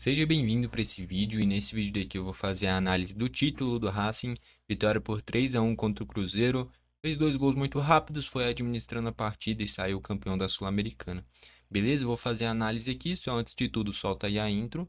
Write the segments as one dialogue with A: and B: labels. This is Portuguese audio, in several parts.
A: Seja bem-vindo para esse vídeo e nesse vídeo daqui eu vou fazer a análise do título do Racing, vitória por 3-1 contra o Cruzeiro, fez dois gols muito rápidos, foi administrando a partida e saiu campeão da Sul-Americana. Beleza? Eu vou fazer a análise aqui, só antes de tudo solta aí a intro.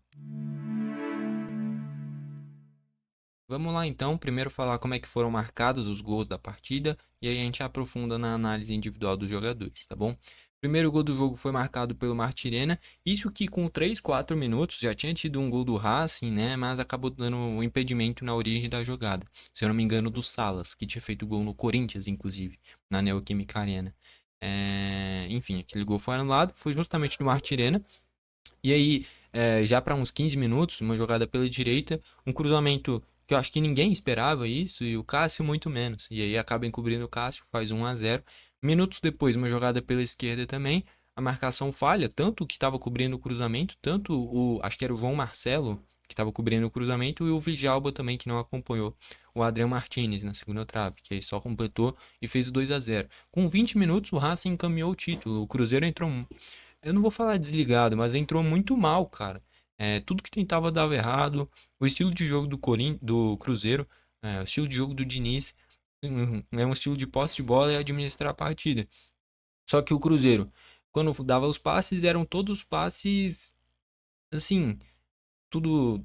A: Vamos lá então, primeiro falar como é que foram marcados os gols da partida e aí a gente aprofunda na análise individual dos jogadores, tá bom? Primeiro gol do jogo foi marcado pelo Martirena, isso que com 3, 4 minutos já tinha tido um gol do Racing, né? Mas acabou dando um impedimento na origem da jogada. Se eu não me engano, do Salas, que tinha feito gol no Corinthians, inclusive, na Neoquímica Arena. Enfim, aquele gol foi anulado, foi justamente do Martirena. E aí, já para uns 15 minutos, uma jogada pela direita, um cruzamento que eu acho que ninguém esperava isso, e o Cássio muito menos. E aí acaba encobrindo o Cássio, faz 1-0. Minutos depois, uma jogada pela esquerda também, a marcação falha, tanto o que estava cobrindo o cruzamento, tanto acho que era o João Marcelo, que estava cobrindo o cruzamento, e o Villalba também, que não acompanhou. O Adriano Martinez na segunda trave, que aí só completou e fez o 2-0. Com 20 minutos, o Racing encaminhou o título. O Cruzeiro entrou, eu não vou falar desligado, mas entrou muito mal, cara. Tudo que tentava dava errado. O estilo de jogo do Cruzeiro, o estilo de jogo do Diniz, é um estilo de posse de bola e administrar a partida. Só que o Cruzeiro, quando dava os passes, eram todos passes, assim, tudo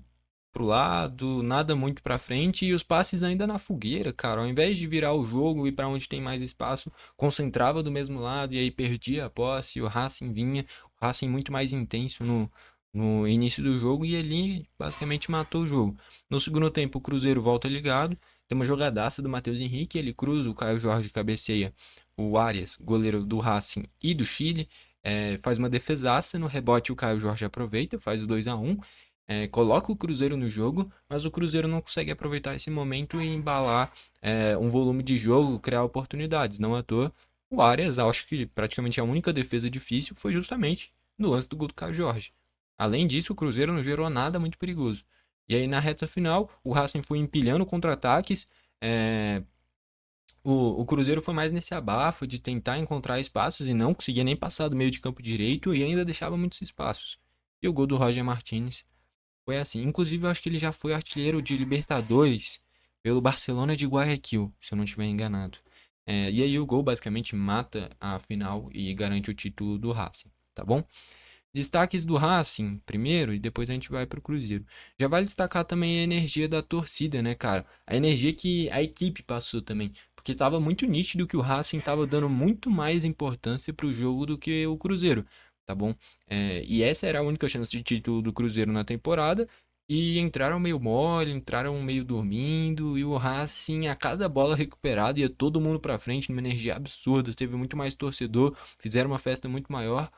A: pro lado, nada muito pra frente e os passes ainda na fogueira, cara. Ao invés de virar o jogo e para onde tem mais espaço, concentrava do mesmo lado e aí perdia a posse. O Racing vinha, o Racing muito mais intenso no início do jogo e ali basicamente matou o jogo. No segundo tempo, o Cruzeiro volta ligado. Tem uma jogadaça do Matheus Henrique, ele cruza, o Caio Jorge cabeceia o Arias, goleiro do Racing e do Chile. Faz uma defesaça no rebote, o Caio Jorge aproveita, faz o 2-1, coloca o Cruzeiro no jogo, mas o Cruzeiro não consegue aproveitar esse momento e embalar um volume de jogo, criar oportunidades. Não à toa, o Arias, acho que praticamente a única defesa difícil foi justamente no lance do gol do Caio Jorge. Além disso, o Cruzeiro não gerou nada muito perigoso. E aí na reta final, o Racing foi empilhando contra-ataques. é, o Cruzeiro foi mais nesse abafo de tentar encontrar espaços e não conseguia nem passar do meio de campo direito e ainda deixava muitos espaços. E o gol do Roger Martinez foi assim. Inclusive, eu acho que ele já foi artilheiro de Libertadores pelo Barcelona de Guayaquil, se eu não estiver enganado. E aí o gol basicamente mata a final e garante o título do Racing, tá bom? Destaques do Racing primeiro e depois a gente vai pro Cruzeiro. Já vale destacar também a energia da torcida, né, cara? A energia que a equipe passou também. Porque tava muito nítido que o Racing tava dando muito mais importância pro jogo do que o Cruzeiro, tá bom? E essa era a única chance de título do Cruzeiro na temporada. E entraram meio mole, entraram meio dormindo. E o Racing, a cada bola recuperada, ia todo mundo pra frente numa energia absurda. Teve muito mais torcedor, fizeram uma festa muito maior.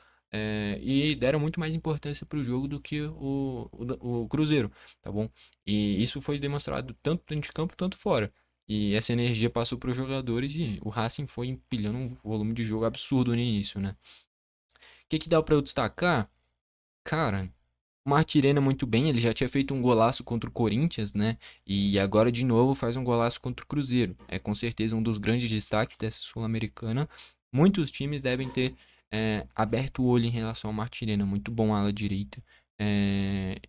A: E deram muito mais importância para o jogo do que o Cruzeiro, tá bom? E isso foi demonstrado tanto dentro de campo, tanto fora. E essa energia passou para os jogadores e o Racing foi empilhando um volume de jogo absurdo no início, né? O que que dá para eu destacar? Cara, o Martirena muito bem, ele já tinha feito um golaço contra o Corinthians, né? E agora de novo faz um golaço contra o Cruzeiro. É com certeza um dos grandes destaques dessa Sul-Americana. Muitos times devem ter aberto o olho em relação ao Martirena. Muito bom ala direita.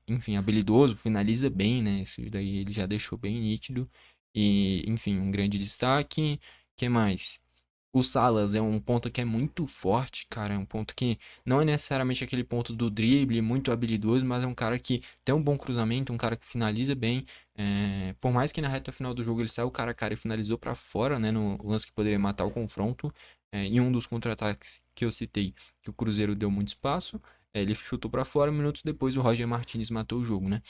A: Enfim, habilidoso, finaliza bem, né? Isso daí ele já deixou bem nítido. E, enfim, um grande destaque. Que mais? O Salas é um ponto que é muito forte, cara. É um ponto que não é necessariamente aquele ponto do drible, muito habilidoso, mas é um cara que tem um bom cruzamento, um cara que finaliza bem. Por mais que na reta final do jogo ele saiu cara a cara e finalizou pra fora, né? No lance que poderia matar o confronto. Em um dos contra-ataques que eu citei, que o Cruzeiro deu muito espaço. Ele chutou pra fora, minutos depois o Roger Martinez matou o jogo, né?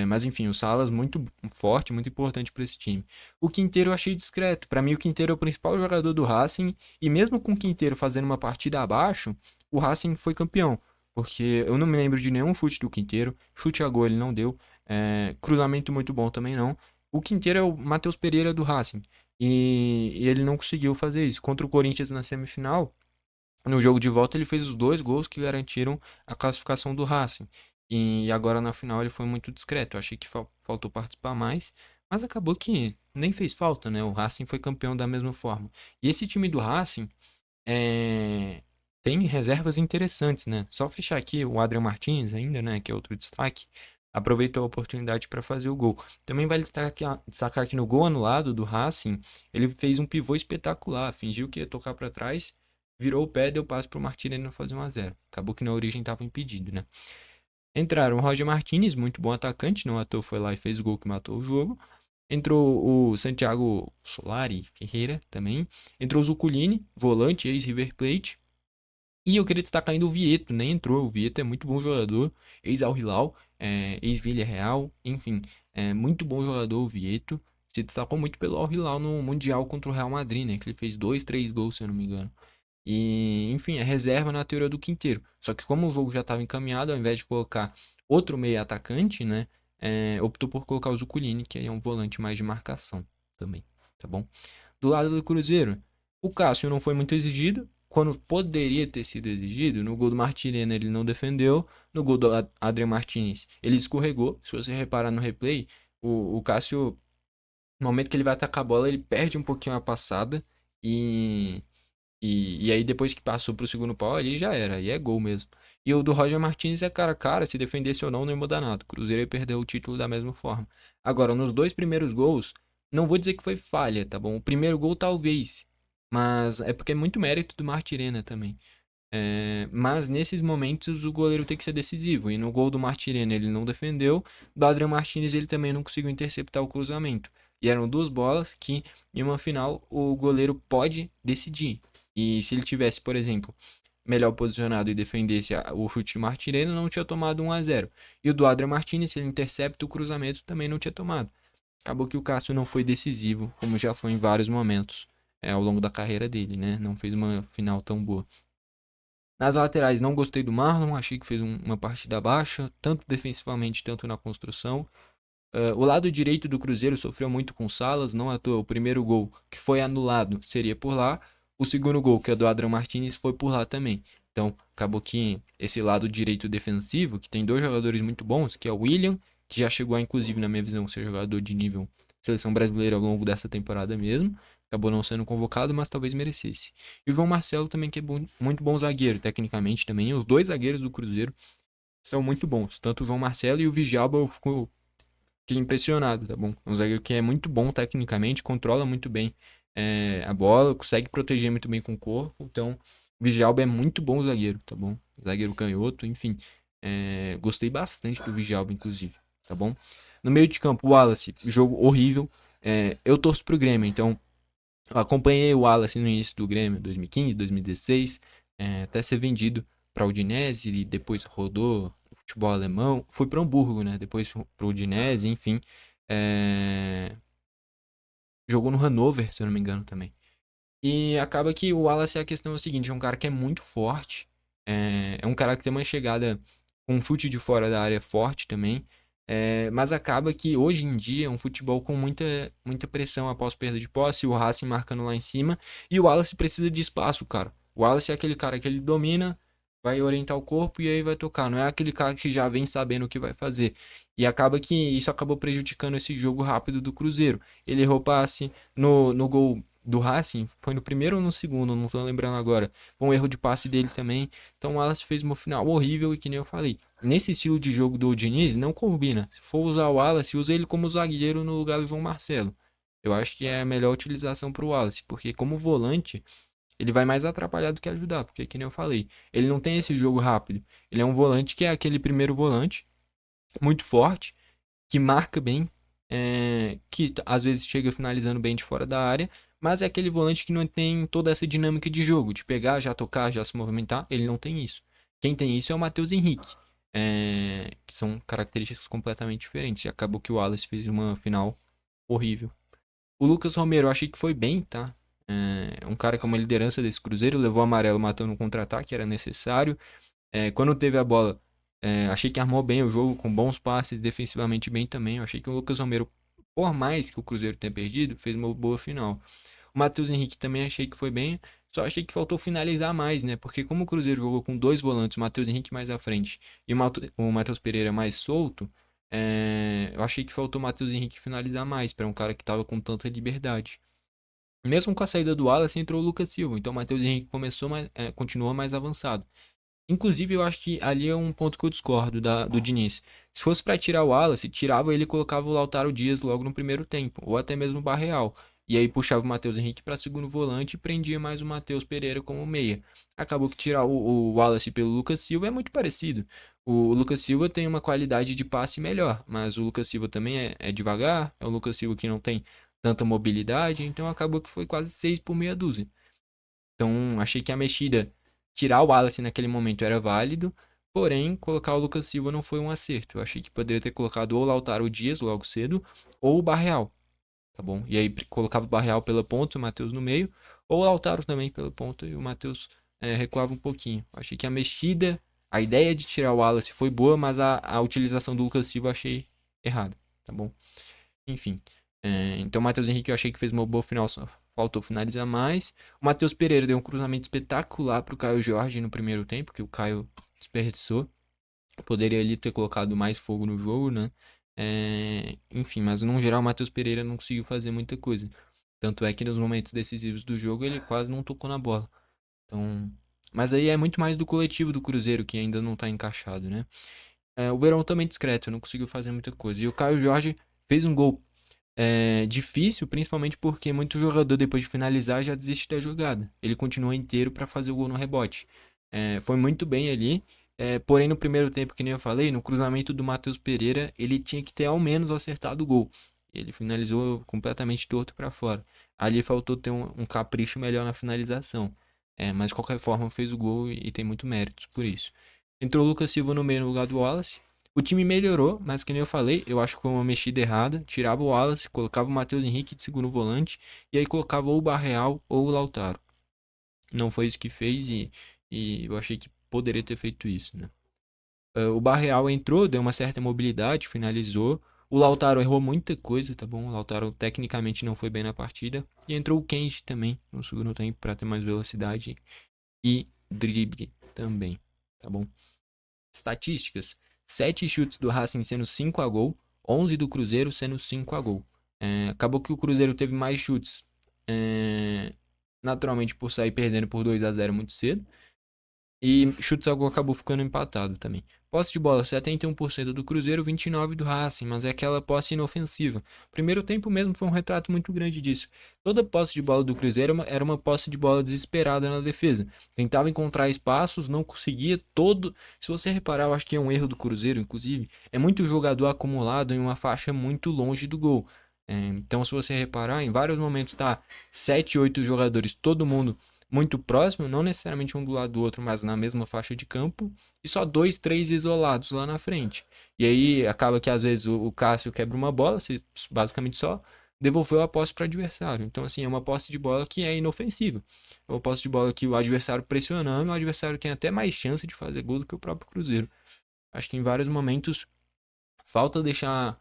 A: Mas enfim, o Salas muito forte, muito importante para esse time. O Quinteiro eu achei discreto. Para mim, o Quinteiro é o principal jogador do Racing. E mesmo com o Quinteiro fazendo uma partida abaixo, o Racing foi campeão. Porque eu não me lembro de nenhum chute do Quinteiro. Chute a gol ele não deu. Cruzamento muito bom também não. O Quinteiro é o Matheus Pereira do Racing. E ele não conseguiu fazer isso. Contra o Corinthians na semifinal, no jogo de volta ele fez os dois gols que garantiram a classificação do Racing. E agora na final ele foi muito discreto. Eu achei que faltou participar mais, mas acabou que nem fez falta, né? O Racing foi campeão da mesma forma. E esse time do Racing, é, tem reservas interessantes, né? Só fechar aqui o Adrian Martins ainda, né? Que é outro destaque. Aproveitou a oportunidade para fazer o gol. Também vale destacar que no gol anulado do Racing, ele fez um pivô espetacular. Fingiu que ia tocar para trás, virou o pé, deu passe para o Martinelli não fazer 1-0. Acabou que na origem estava impedido, né? Entraram o Roger Martinez, muito bom atacante, não à toa foi lá e fez o gol que matou o jogo. Entrou o Santiago Solari Ferreira também. Entrou o Zuculini, volante, ex-River Plate. E eu queria destacar ainda o Vieto, nem entrou. O Vieto é muito bom jogador, ex-Al Hilal, ex-Villarreal, enfim, é muito bom jogador o Vieto. Se destacou muito pelo Al Hilal no Mundial contra o Real Madrid, né? Que ele fez 2, 3 gols, se eu não me engano. E, enfim, é reserva na teoria do Quinteiro. Só que como o jogo já estava encaminhado, ao invés de colocar outro meio atacante, né? Optou por colocar o Zuculini, que aí é um volante mais de marcação também, tá bom? Do lado do Cruzeiro, o Cássio não foi muito exigido. Quando poderia ter sido exigido, no gol do Martirena ele não defendeu. No gol do Adrian Martinez ele escorregou. Se você reparar no replay, o Cássio, no momento que ele vai atacar a bola, ele perde um pouquinho a passada. E aí depois que passou pro segundo pau, ali já era. Aí é gol mesmo. E o do Roger Martinez é cara a cara. Se defendesse ou não, não ia mudar nada. O Cruzeiro ia perder o título da mesma forma. Agora, nos dois primeiros gols, não vou dizer que foi falha, tá bom? O primeiro gol talvez. Mas é porque é muito mérito do Martirena também. Mas nesses momentos o goleiro tem que ser decisivo. E no gol do Martirena ele não defendeu. Do Adrian Martinez ele também não conseguiu interceptar o cruzamento. E eram duas bolas que, em uma final, o goleiro pode decidir. E se ele tivesse, por exemplo, melhor posicionado e defendesse o chute de Martirena, não tinha tomado 1-0. E o do Adrian Martinez, se ele intercepta o cruzamento, também não tinha tomado. Acabou que o Cássio não foi decisivo, como já foi em vários momentos ao longo da carreira dele, né? Não fez uma final tão boa. Nas laterais, não gostei do Marlon, achei que fez uma partida baixa, tanto defensivamente, tanto na construção. O lado direito do Cruzeiro sofreu muito com Salas, não à toa. O primeiro gol que foi anulado seria por lá. O segundo gol, que é do Adrian Martinez, foi por lá também. Então, acabou que esse lado direito defensivo, que tem dois jogadores muito bons, que é o William, que já chegou a, inclusive, na minha visão, ser jogador de nível seleção brasileira ao longo dessa temporada mesmo. Acabou não sendo convocado, mas talvez merecesse. E o João Marcelo também, que é muito bom zagueiro, tecnicamente também. Os dois zagueiros do Cruzeiro são muito bons. Tanto o João Marcelo e o Vigialba, eu fiquei impressionado, tá bom? É um zagueiro que é muito bom tecnicamente, controla muito bem a bola, consegue proteger muito bem com o corpo. Então, o Vigialba é muito bom zagueiro, tá bom? Zagueiro canhoto, enfim. Gostei bastante do Vigialba, inclusive, tá bom? No meio de campo, o Wallace, jogo horrível. Eu torço pro Grêmio, então eu acompanhei o Wallace no início do Grêmio, 2015, 2016, até ser vendido para o Udinese e depois rodou o futebol alemão. Fui para o Hamburgo, né? Depois para o Udinese, enfim. É, Jogou no Hannover, se eu não me engano também. E acaba que o Wallace, a questão é o seguinte, é um cara que é muito forte, é um cara que tem uma chegada com um chute de fora da área forte também, mas acaba que hoje em dia é um futebol com muita pressão após perda de posse, o Racing marcando lá em cima, e o Wallace precisa de espaço, cara. O Wallace é aquele cara que ele domina, vai orientar o corpo e aí vai tocar, não é aquele cara que já vem sabendo o que vai fazer. E acaba que isso acabou prejudicando esse jogo rápido do Cruzeiro. Ele errou passe no gol do Racing, foi no primeiro ou no segundo, não tô lembrando agora. Foi um erro de passe dele também. Então o Wallace fez uma final horrível e que nem eu falei. Nesse estilo de jogo do Diniz, não combina. Se for usar o Wallace, usa ele como zagueiro no lugar do João Marcelo. Eu acho que é a melhor utilização para o Wallace, porque como volante, ele vai mais atrapalhar do que ajudar, porque que nem eu falei, ele não tem esse jogo rápido. Ele é um volante que é aquele primeiro volante, muito forte, que marca bem, que às vezes chega finalizando bem de fora da área, mas é aquele volante que não tem toda essa dinâmica de jogo, de pegar, já tocar, já se movimentar, ele não tem isso. Quem tem isso é o Matheus Henrique, que são características completamente diferentes, e acabou que o Wallace fez uma final horrível. O Lucas Romero eu achei que foi bem, tá? Um cara com uma liderança desse Cruzeiro, levou amarelo matando um contra-ataque, era necessário. Quando teve a bola, achei que armou bem o jogo, com bons passes, defensivamente bem também. Eu achei que o Lucas Romero, por mais que o Cruzeiro tenha perdido, fez uma boa final. O Matheus Henrique também achei que foi bem, só achei que faltou finalizar mais, né? Porque como o Cruzeiro jogou com dois volantes, o Matheus Henrique mais à frente e o Matheus Pereira mais solto, eu achei que faltou o Matheus Henrique finalizar mais, para um cara que tava com tanta liberdade. Mesmo com a saída do Wallace, entrou o Lucas Silva. Então o Matheus Henrique continuou mais avançado. Inclusive, eu acho que ali é um ponto que eu discordo do Diniz. Se fosse para tirar o Wallace, tirava ele e colocava o Lautaro Dias logo no primeiro tempo, ou até mesmo o Barreal. E aí puxava o Matheus Henrique para segundo volante e prendia mais o Matheus Pereira como meia. Acabou que tirar o Wallace pelo Lucas Silva é muito parecido. O Lucas Silva tem uma qualidade de passe melhor, mas o Lucas Silva também é devagar, é o Lucas Silva que não tem tanta mobilidade, então acabou que foi quase 6 por meia dúzia. Então, achei que a mexida, tirar o Wallace naquele momento era válido, porém, colocar o Lucas Silva não foi um acerto. Eu achei que poderia ter colocado ou o Lautaro Dias logo cedo, ou o Barreal, tá bom? E aí colocava o Barreal pela ponta, o Matheus no meio, ou o Lautaro também pela ponta e o Matheus recuava um pouquinho. Achei que a mexida, a ideia de tirar o Wallace foi boa, mas a utilização do Lucas Silva eu achei errada, tá bom? Enfim. Então o Matheus Henrique eu achei que fez uma boa final, só faltou finalizar mais. O Matheus Pereira deu um cruzamento espetacular pro Caio Jorge no primeiro tempo, que o Caio desperdiçou. Poderia ali ter colocado mais fogo no jogo, né? Enfim, mas no geral o Matheus Pereira não conseguiu fazer muita coisa. Tanto é que nos momentos decisivos do jogo ele quase não tocou na bola. Então, mas aí é muito mais do coletivo do Cruzeiro que ainda não tá encaixado, né? O Verão também discreto, não conseguiu fazer muita coisa. E o Caio Jorge fez um gol difícil, principalmente porque muito jogador, depois de finalizar, já desiste da jogada. Ele continua inteiro para fazer o gol no rebote. Foi muito bem ali. Porém, no primeiro tempo, que nem eu falei, no cruzamento do Matheus Pereira, ele tinha que ter ao menos acertado o gol. Ele finalizou completamente torto para fora. Ali faltou ter um capricho melhor na finalização. Mas de qualquer forma fez o gol e tem muito mérito por isso. Entrou o Lucas Silva no meio no lugar do Wallace. O time melhorou, mas que nem eu falei, eu acho que foi uma mexida errada. Tirava o Wallace, colocava o Matheus Henrique de segundo volante e aí colocava ou o Barreal ou o Lautaro. Não foi isso que fez e eu achei que poderia ter feito isso, né? O Barreal entrou, deu uma certa mobilidade, finalizou. O Lautaro errou muita coisa, tá bom? O Lautaro tecnicamente não foi bem na partida. E entrou o Kenji também no segundo tempo para ter mais velocidade e drible também, tá bom? Estatísticas: 7 chutes do Racing sendo 5 a gol, 11 do Cruzeiro sendo 5 a gol. Acabou que o Cruzeiro teve mais chutes, naturalmente por sair perdendo por 2 a 0 muito cedo. E chutes ao gol acabou ficando empatado também. Posse de bola 71% do Cruzeiro, 29% do Racing, mas é aquela posse inofensiva. Primeiro tempo mesmo foi um retrato muito grande disso. Toda posse de bola do Cruzeiro era uma posse de bola desesperada na defesa. Tentava encontrar espaços, não conseguia todo. Se você reparar, eu acho que é um erro do Cruzeiro, inclusive, é muito jogador acumulado em uma faixa muito longe do gol. Então, se você reparar, em vários momentos tá 7, 8 jogadores, todo mundo muito próximo, não necessariamente um do lado do outro, mas na mesma faixa de campo, e só dois, três isolados lá na frente. E aí acaba que às vezes o Cássio quebra uma bola, se basicamente só devolveu a posse para o adversário. Então, assim, é uma posse de bola que é inofensiva. É uma posse de bola que o adversário pressionando, o adversário tem até mais chance de fazer gol do que o próprio Cruzeiro. Acho que em vários momentos falta deixar.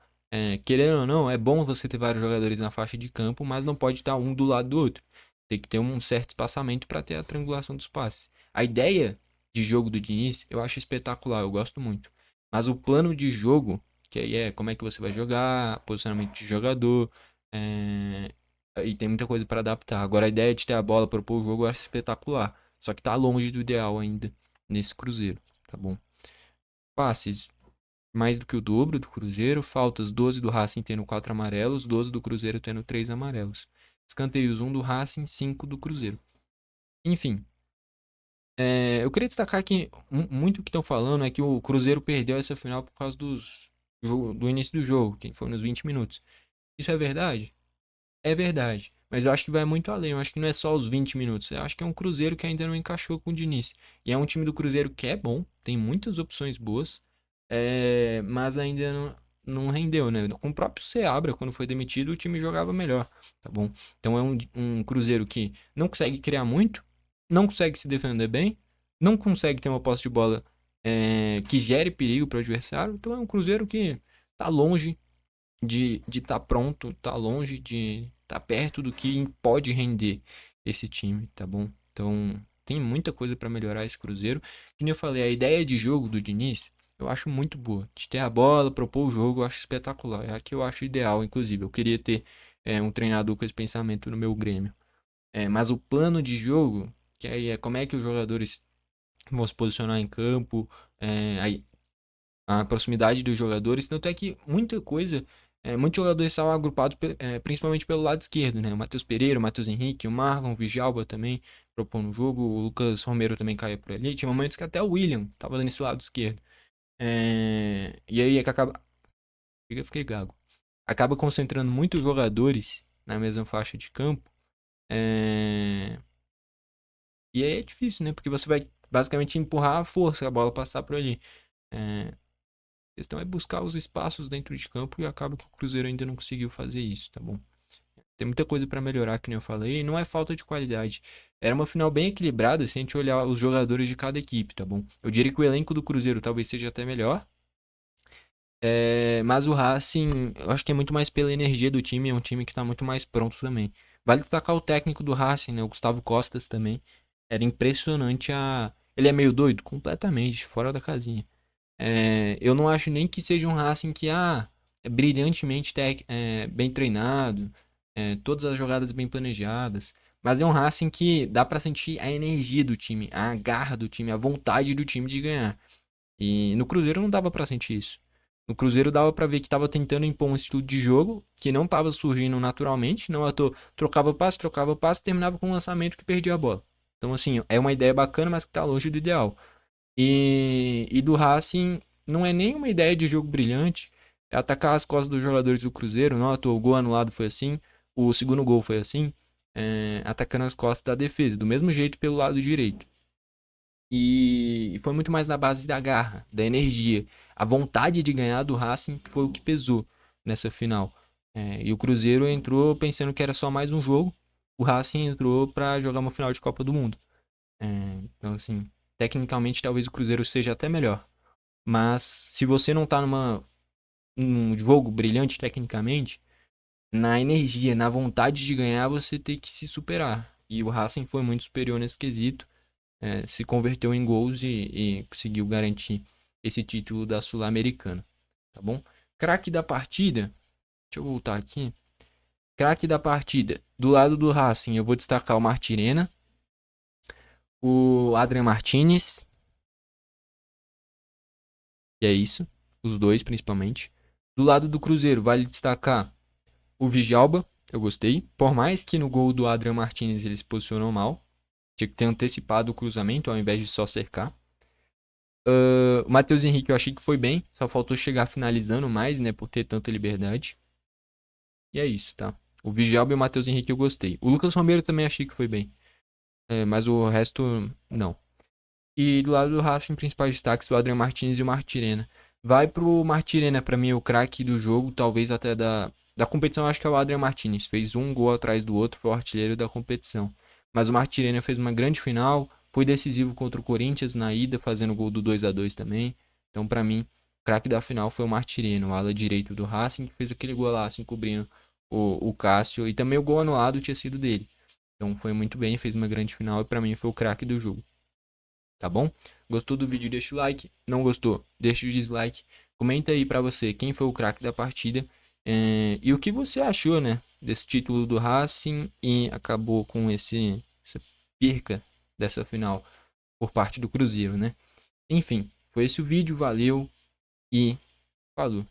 A: Querendo ou não, é bom você ter vários jogadores na faixa de campo, mas não pode estar um do lado do outro. Tem que ter um certo espaçamento para ter a triangulação dos passes. A ideia de jogo do Diniz eu acho espetacular, eu gosto muito. Mas o plano de jogo, que aí é como é que você vai jogar, posicionamento de jogador, e tem muita coisa para adaptar. Agora a ideia de ter a bola, propor o jogo, eu acho espetacular. Só que tá longe do ideal ainda nesse Cruzeiro, tá bom? Passes, mais do que o dobro do Cruzeiro. Faltas 12 do Racing tendo 4 amarelos, 12 do Cruzeiro tendo 3 amarelos. Escanteios 1 do Racing, 5 do Cruzeiro. Enfim, eu queria destacar que muito que estão falando é que o Cruzeiro perdeu essa final por causa do início do jogo, que foi nos 20 minutos. Isso é verdade? É verdade. Mas eu acho que vai muito além. Eu acho que não é só os 20 minutos. Eu acho que é um Cruzeiro que ainda não encaixou com o Diniz. E é um time do Cruzeiro que é bom, tem muitas opções boas, mas ainda não rendeu, né? Com o próprio Seabra, quando foi demitido, o time jogava melhor, tá bom? Então é um Cruzeiro que não consegue criar muito, não consegue se defender bem, não consegue ter uma posse de bola que gere perigo para o adversário. Então é um Cruzeiro que tá longe de estar pronto, tá longe de estar perto do que pode render esse time, tá bom? Então, tem muita coisa para melhorar esse Cruzeiro. Como eu falei, a ideia de jogo do Diniz, eu acho muito boa. De ter a bola, propor o jogo, eu acho espetacular. É a que eu acho ideal, inclusive. Eu queria ter um treinador com esse pensamento no meu Grêmio. Mas o plano de jogo, que aí é como é que os jogadores vão se posicionar em campo, aí a proximidade dos jogadores, tanto é que muita coisa, muitos jogadores estavam agrupados principalmente pelo lado esquerdo, né? O Matheus Pereira, o Matheus Henrique, o Marlon, o Vijalba também propondo o jogo, o Lucas Romero também caía por ali, tinha momentos que até o William estava nesse lado esquerdo. E aí é que acaba, eu fiquei gago, acaba concentrando muitos jogadores na mesma faixa de campo, é, e aí é difícil, né? Porque você vai basicamente empurrar a força, a bola passar por ali. É, A questão é buscar os espaços dentro de campo e acaba que o Cruzeiro ainda não conseguiu fazer isso, tá bom? Tem muita coisa para melhorar, que nem eu falei, e não é falta de qualidade. Era uma final bem equilibrada se a gente olhar os jogadores de cada equipe, tá bom? Eu diria que o elenco do Cruzeiro talvez seja até melhor, mas o Racing, eu acho que é muito mais pela energia do time, é um time que tá muito mais pronto também. Vale destacar o técnico do Racing, né? O Gustavo Costas também. Era impressionante a. Ele é meio doido? Completamente, fora da casinha. Eu não acho nem que seja um Racing que é brilhantemente bem treinado, todas as jogadas bem planejadas, mas é um Racing que dá pra sentir a energia do time, a garra do time, a vontade do time de ganhar. E no Cruzeiro não dava pra sentir isso. No Cruzeiro dava pra ver que tava tentando impor um estilo de jogo que não tava surgindo naturalmente, não à toa, trocava passe, terminava com um lançamento que perdia a bola. Então assim, é uma ideia bacana, mas que tá longe do ideal. E do Racing não é nem uma ideia de jogo brilhante. É atacar as costas dos jogadores do Cruzeiro. Não, o gol anulado foi assim. O segundo gol foi assim. Atacando as costas da defesa. Do mesmo jeito pelo lado direito. E foi muito mais na base da garra, da energia. A vontade de ganhar do Racing que foi o que pesou nessa final. E o Cruzeiro entrou pensando que era só mais um jogo. O Racing entrou para jogar uma final de Copa do Mundo. Então, assim, tecnicamente talvez o Cruzeiro seja até melhor. Mas se você não tá num jogo brilhante tecnicamente, na energia, na vontade de ganhar, você tem que se superar. E o Racing foi muito superior nesse quesito, se converteu em gols e conseguiu garantir esse título da Sul-Americana. Tá bom? Craque da partida, deixa eu voltar aqui. Craque da partida, do lado do Racing, eu vou destacar o Martirena, o Adrian Martinez, e é isso. Os dois, principalmente. Do lado do Cruzeiro, vale destacar o Vijalba. Eu gostei. Por mais que no gol do Adrian Martinez ele se posicionou mal. Tinha que ter antecipado o cruzamento ao invés de só cercar. O Matheus Henrique eu achei que foi bem. Só faltou chegar finalizando mais, né? Por ter tanta liberdade. E é isso, tá? O Vijalba e o Matheus Henrique eu gostei. O Lucas Romero também achei que foi bem. Mas o resto, não. E do lado do Racing, principais destaques, o Adrian Martins e o Martirena. Vai pro Martirena, pra mim, o craque do jogo, talvez até da competição, acho que é o Adrian Martins. Fez um gol atrás do outro, foi o artilheiro da competição. Mas o Martirena fez uma grande final, foi decisivo contra o Corinthians na ida, fazendo o gol do 2-2 também. Então, pra mim, o craque da final foi o Martirena, o ala direito do Racing, que fez aquele golaço encobrindo o Cássio. E também o gol anulado tinha sido dele. Então, foi muito bem, fez uma grande final e pra mim foi o craque do jogo. Tá bom? Gostou do vídeo? Deixa o like. Não gostou? Deixa o dislike. Comenta aí pra você quem foi o craque da partida e o que você achou, né, desse título do Racing e acabou com essa perca dessa final por parte do Cruzeiro, né? Enfim, foi esse o vídeo. Valeu e falou.